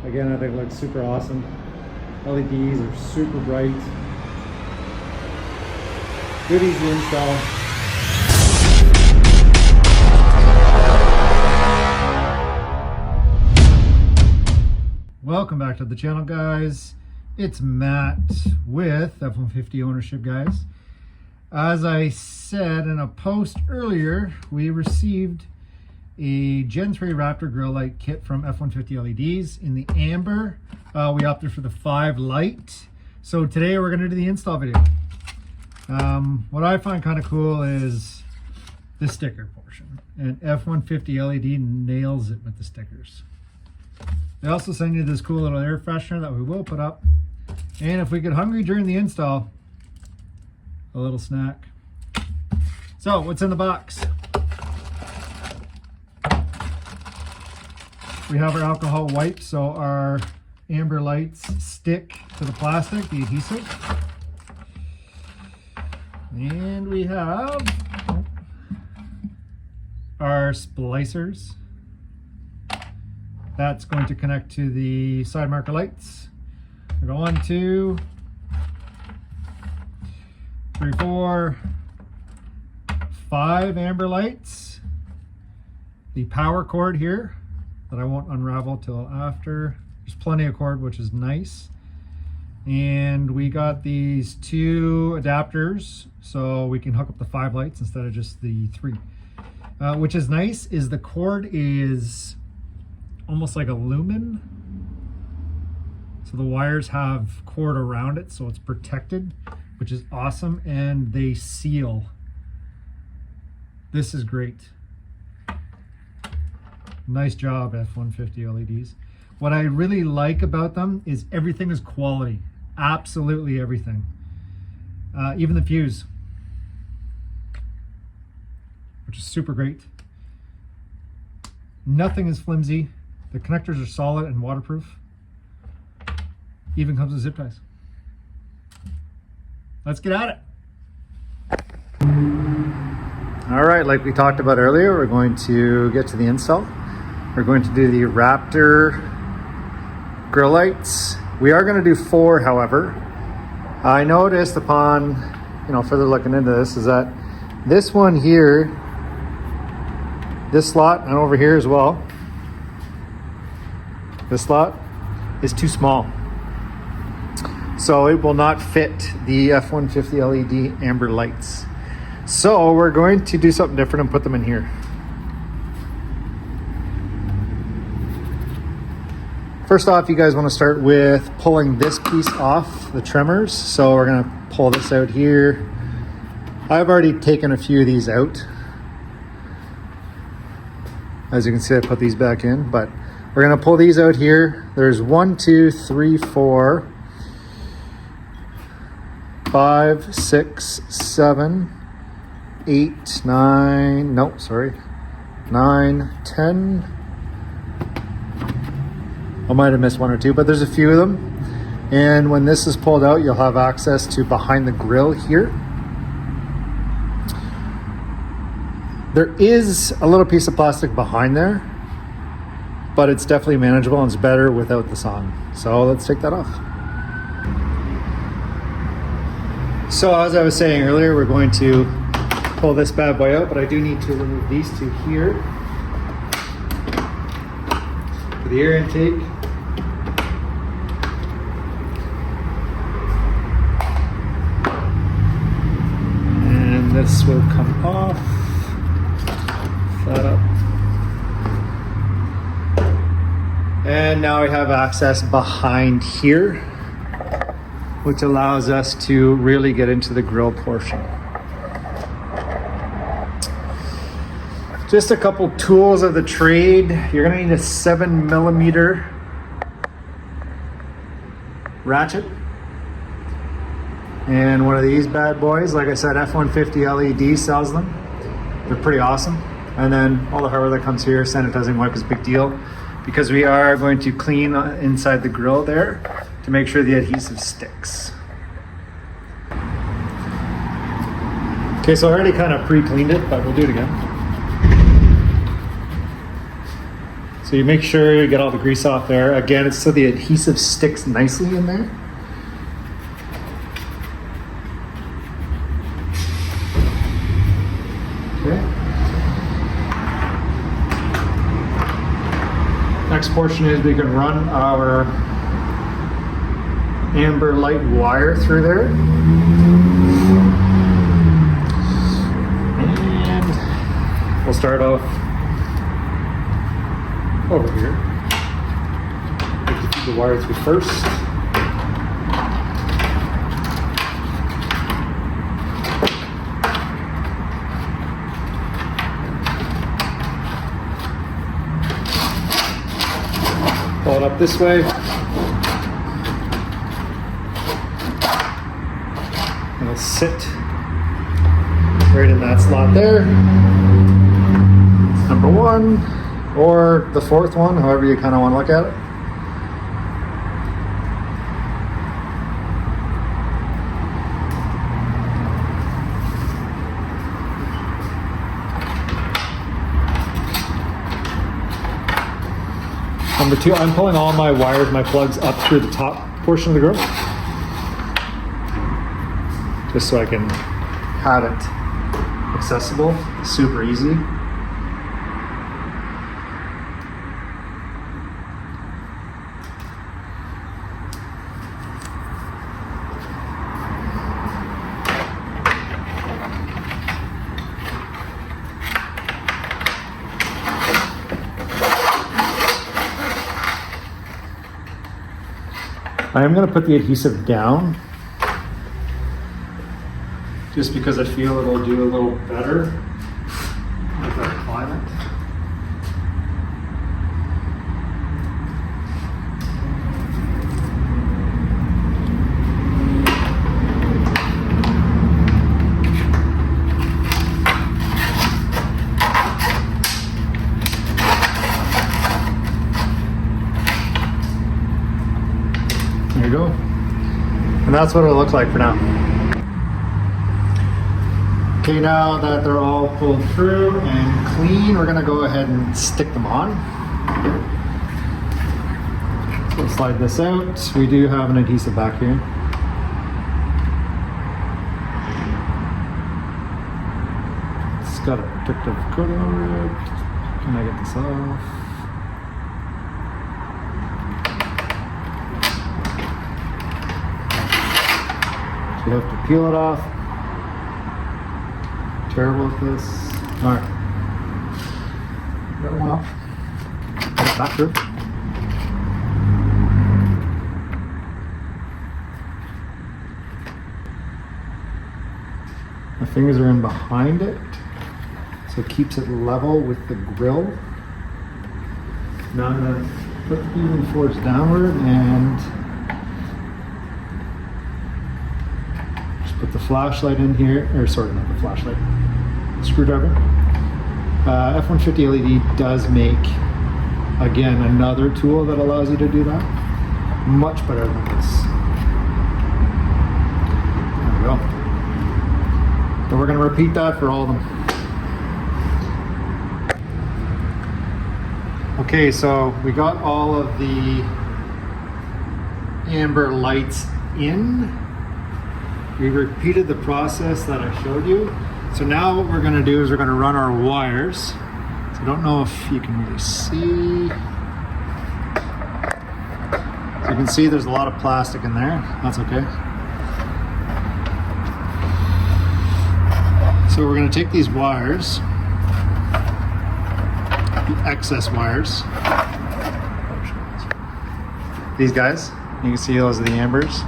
Again, I think it looks super awesome. LEDs are super bright. Good, easy install. Welcome back to the channel, guys. It's Matt with F150 Ownership, guys. As I said in a post earlier, we received a Gen 3 Raptor grill light kit from F150LEDs in the amber. We opted for the 5 light. So today we're going to do the install video. What I find kind of cool is the sticker portion, and F150LED nails it with the stickers. They also send you this cool little air freshener that we will put up, and if we get hungry during the install, a little snack. So what's in the box? We have our alcohol wipes, so our amber lights stick to the plastic, the adhesive. And we have our splicers. That's going to connect to the side marker lights. We go 1, 2, 3, 4, 5 amber lights. The power cord here that I won't unravel till after. There's plenty of cord, which is nice. And we got these 2 adapters so we can hook up the 5 lights instead of just the 3. Which is nice is the cord is almost like a lumen. So the wires have cord around it, so it's protected, which is awesome, and they seal. This is great. Nice job, F150LEDs. What I really like about them is everything is quality. Absolutely everything. Even the fuse, which is super great. Nothing is flimsy. The connectors are solid and waterproof. Even comes with zip ties. Let's get at it. All right, like we talked about earlier, we're going to get to the install. We're going to do the Raptor grill lights. We are going to do 4, however. I noticed upon, further looking into this, is that this one here, this slot, and over here as well, this slot is too small. So it will not fit the F150 LED amber lights. So we're going to do something different and put them in here. First off, you guys want to start with pulling this piece off the trimmers. So we're going to pull this out here. I've already taken a few of these out. As you can see, I put these back in, but we're going to pull these out here. There's 1, 2, 3, 4, 5, 6, 7, 8, 9, no, sorry, 9, 10. I might have missed 1 or 2, but there's a few of them. And when this is pulled out, you'll have access to behind the grill here. There is a little piece of plastic behind there, but it's definitely manageable and it's better without this on. So let's take that off. So as I was saying earlier, we're going to pull this bad boy out, but I do need to remove these 2 here. For the air intake. And this will come off. That up. And now we have access behind here, which allows us to really get into the grill portion. Just a couple tools of the trade. You're gonna need a 7mm ratchet and one of these bad boys. Like I said, F150LED sells them. They're pretty awesome. And then all the hardware that comes here, sanitizing wipe is a big deal because we are going to clean inside the grill there to make sure the adhesive sticks. Okay, so I already kind of pre-cleaned it, but we'll do it again. So So you make sure you get all the grease off there. Again, it's so the adhesive sticks nicely in there. Okay. Next portion is we can run our amber light wire through there. And we'll start off over here. Feed the wire through first. Pull it up this way. And it'll sit right in that slot there. Number one, or the fourth one, however you kind of want to look at it. Number two, I'm pulling all my wires, my plugs up through the top portion of the grill, just so I can have it accessible, super easy. I am going to put the adhesive down just because I feel it'll do a little better with our climate. There you go. And that's what it'll look like for now. Okay, now that they're all pulled through and clean, we're gonna go ahead and stick them on. So we'll slide this out. We do have an adhesive back here. It's got a protective coating over it. Can I get this off? You have to peel it off. Terrible at this. All right. Got one off. Put it back through. My fingers are in behind it, so it keeps it level with the grill. Now I'm going to put even force downward and put the flashlight in here, or sorry, not the flashlight, screwdriver. F150 LED does make, again, another tool that allows you to do that. Much better than this. There we go. So we're going to repeat that for all of them. Okay, so we got all of the amber lights in. We repeated the process that I showed you. So now what we're going to do is we're going to run our wires. So I don't know if you can really see. So you can see there's a lot of plastic in there. That's okay. So we're going to take these wires, the excess wires, these guys, you can see those are the ambers.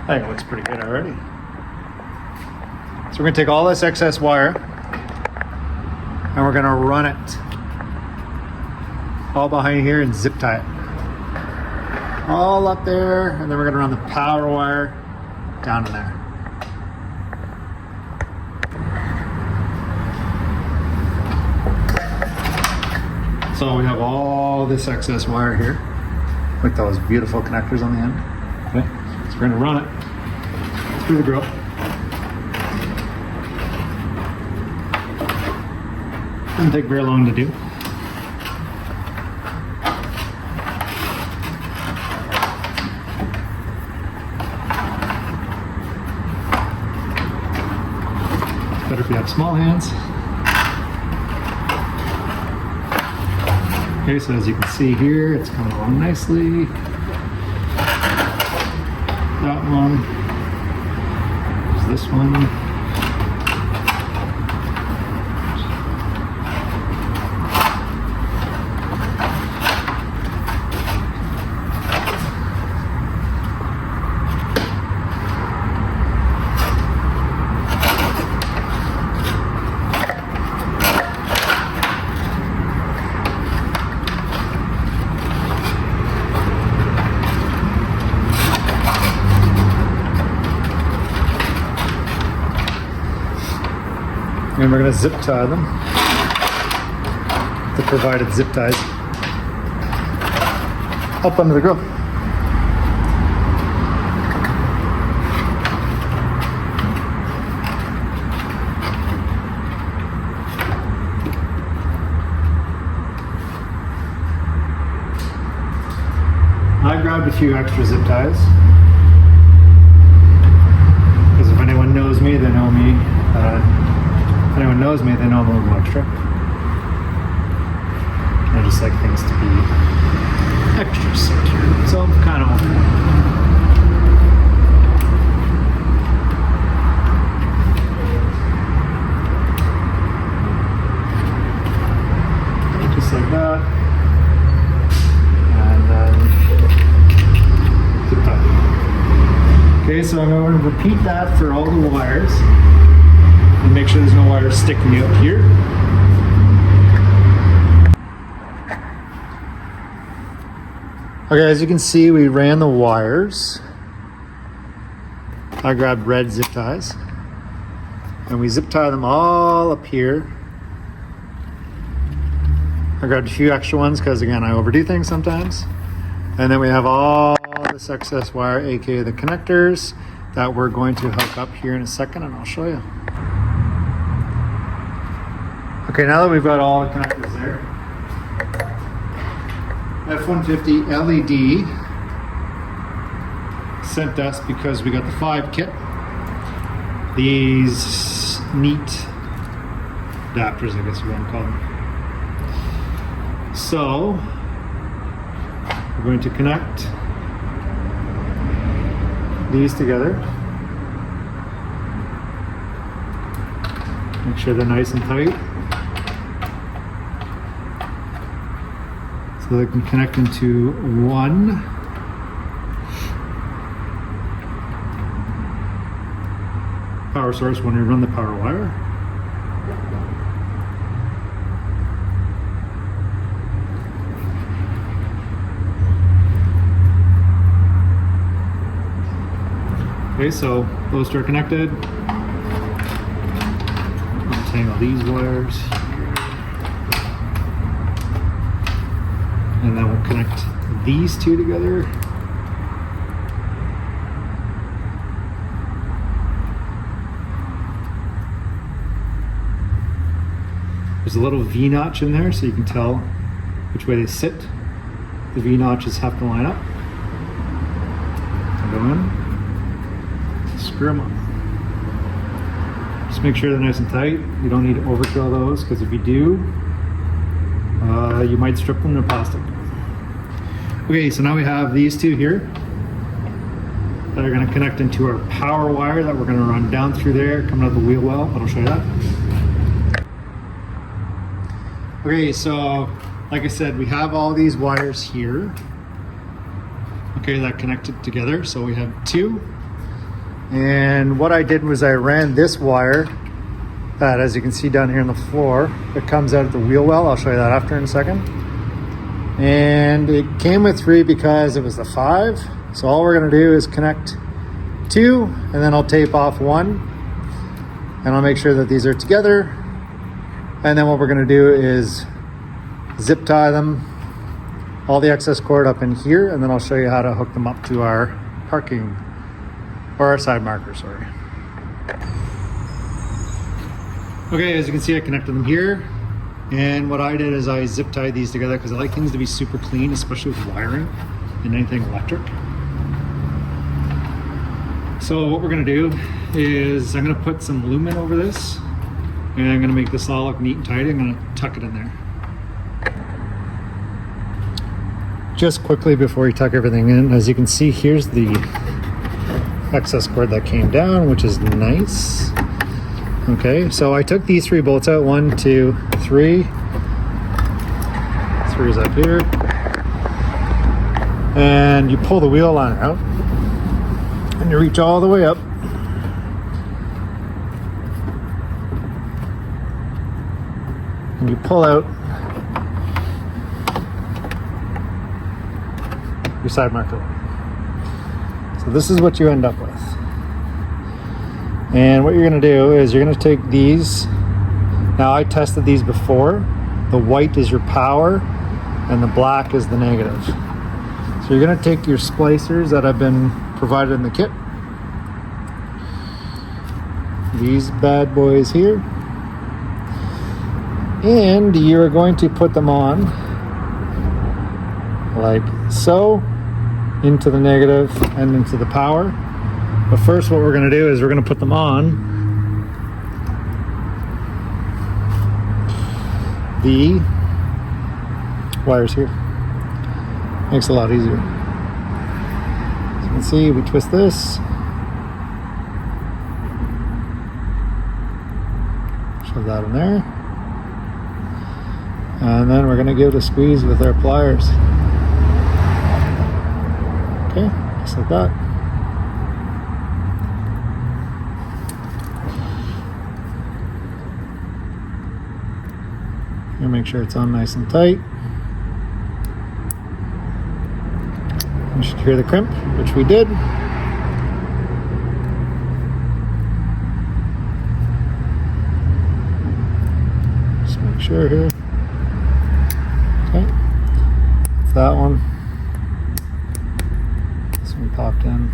I think it looks pretty good already. So we're going to take all this excess wire and we're going to run it all behind here and zip tie it. All up there, and then we're going to run the power wire down in there. So we have all this excess wire here with those beautiful connectors on the end. Okay, so we're going to run it through the grill. Doesn't take very long to do. Better if you have small hands. Okay, so as you can see here, it's coming along nicely. That one. There's this one. And we're going to zip tie them, the provided zip ties, up under the grill. I grabbed a few extra zip ties, because if anyone knows me, they know me. If anyone knows me, they know I'm a little extra. I just like things to be extra secure, so I'm kind of just like that, and then zip tie. Okay, so I'm going to repeat that for all the wires. And make sure there's no wires sticking out here. Okay, as you can see, we ran the wires. I grabbed red zip ties. And we zip tie them all up here. I grabbed a few extra ones because, again, I overdo things sometimes. And then we have all this excess wire, aka the connectors, that we're going to hook up here in a second, and I'll show you. Okay, now that we've got all the connectors there, F150LED sent us, because we got the 5 kit, these neat adapters, I guess you want to call them. So, we're going to connect these together. Make sure they're nice and tight. So they can connect into one power source when we run the power wire. Okay, so those two are connected. Untangle these wires. And then we'll connect these two together. There's a little V-notch in there so you can tell which way they sit. The V-notches have to line up. Go in, screw them up. Just make sure they're nice and tight. You don't need to overkill those, because if you do, you might strip them to plastic. Okay, so now we have these two here that are going to connect into our power wire that we're going to run down through there, coming out the wheel well, but I'll show you that. Okay, so like I said, we have all these wires here, okay, that connected together. So we have two, and what I did was I ran this wire that, as you can see down here on the floor, it comes out of the wheel well. I'll show you that after in a second. And it came with 3 because it was the 5. So all we're gonna do is connect 2, and then I'll tape off 1, and I'll make sure that these are together. And then what we're gonna do is zip tie them, all the excess cord up in here, and then I'll show you how to hook them up to our parking, or our side marker, sorry. Okay, as you can see, I connected them here. And what I did is I zip tied these together because I like things to be super clean, especially with wiring and anything electric. So what we're gonna do is I'm gonna put some lumen over this, and I'm gonna make this all look neat and tidy. I'm gonna tuck it in there. Just quickly before we tuck everything in, as you can see, here's the excess cord that came down, which is nice. Okay, so I took these 3 bolts out. 1, 2, 3. 3 is up here. And you pull the wheel liner out, and you reach all the way up. And you pull out your side marker. So this is what you end up with. And what you're going to do is you're going to take these. Now I tested these before. The white is your power and the black is the negative. So you're going to take your splicers that have been provided in the kit. These bad boys here. And you're going to put them on like so, into the negative and into the power. But first what we're going to do is we're going to put them on the wires here. Makes it a lot easier. As you can see, we twist this, shove that in there, and then we're going to give it a squeeze with our pliers. Okay, just like that. You make sure it's on nice and tight. You should hear the crimp, which we did. Just make sure here. Okay, it's that one. This one popped in.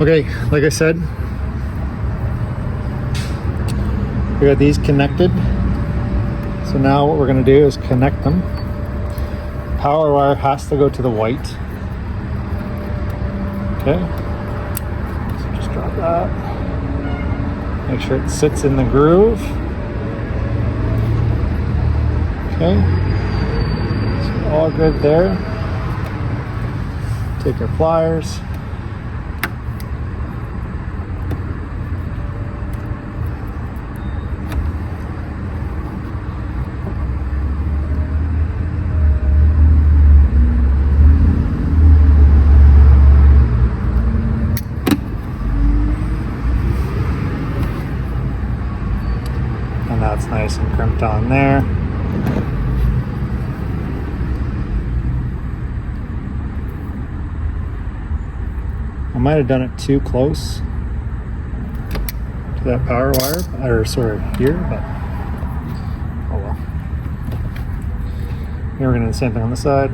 Okay, like I said, we got these connected. So now what we're going to do is connect them. The power wire has to go to the white. Okay, so just drop that. Make sure it sits in the groove. Okay, so all good there. Take your pliers. And that's nice and crimped on there. I might have done it too close to that power wire, or sort of here, but oh well. Here we're going to do the same thing on the side.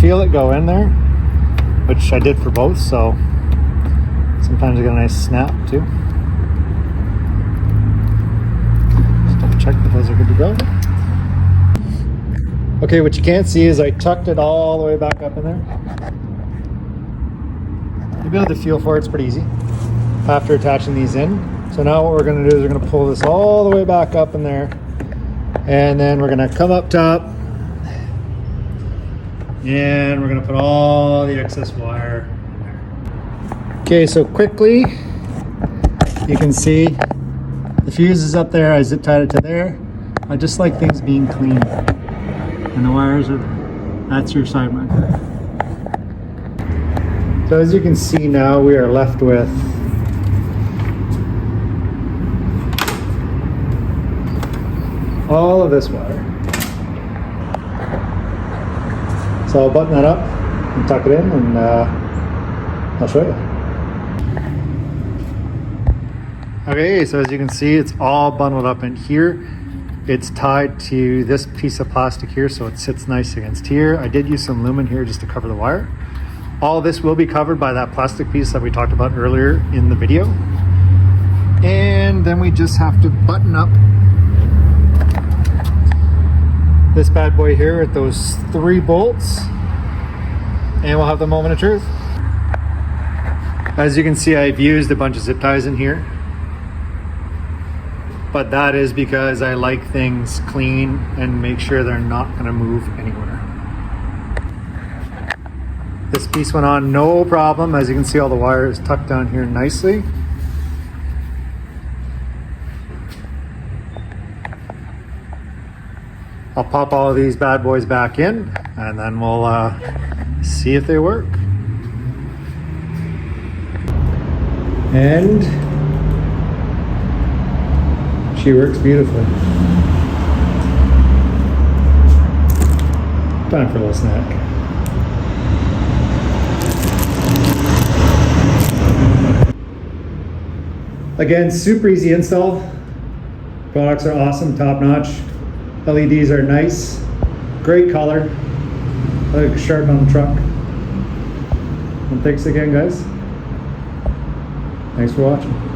Feel it go in there, which I did for both, so sometimes I get a nice snap too. Just double check that those are good to go. Okay, what you can't see is I tucked it all the way back up in there. You'll be able to feel for it, it's pretty easy after attaching these in. So now what we're going to do is we're going to pull this all the way back up in there, and then we're going to come up top. And we're going to put all the excess wire in there. Okay, so quickly, you can see the fuse is up there. I zip tied it to there. I just like things being clean. And the wires are there. That's your side marker. So as you can see now, we are left with all of this wire. So I'll button that up and tuck it in, and I'll show you. Okay, so as you can see, it's all bundled up in here. It's tied to this piece of plastic here, so it sits nice against here. I did use some lumen here just to cover the wire. All this will be covered by that plastic piece that we talked about earlier in the video. And then we just have to button up this bad boy here with those 3 bolts, and we'll have the moment of truth. As you can see, I've used a bunch of zip ties in here, but that is because I like things clean and make sure they're not going to move anywhere. This piece went on no problem. As you can see, all the wire is tucked down here nicely. I'll pop all of these bad boys back in, and then we'll see if they work. And she works beautifully. Time for a little snack. Again, super easy install. Products are awesome, top notch. LEDs are nice, great color. I like sharp on the truck. And thanks again, guys. Thanks for watching.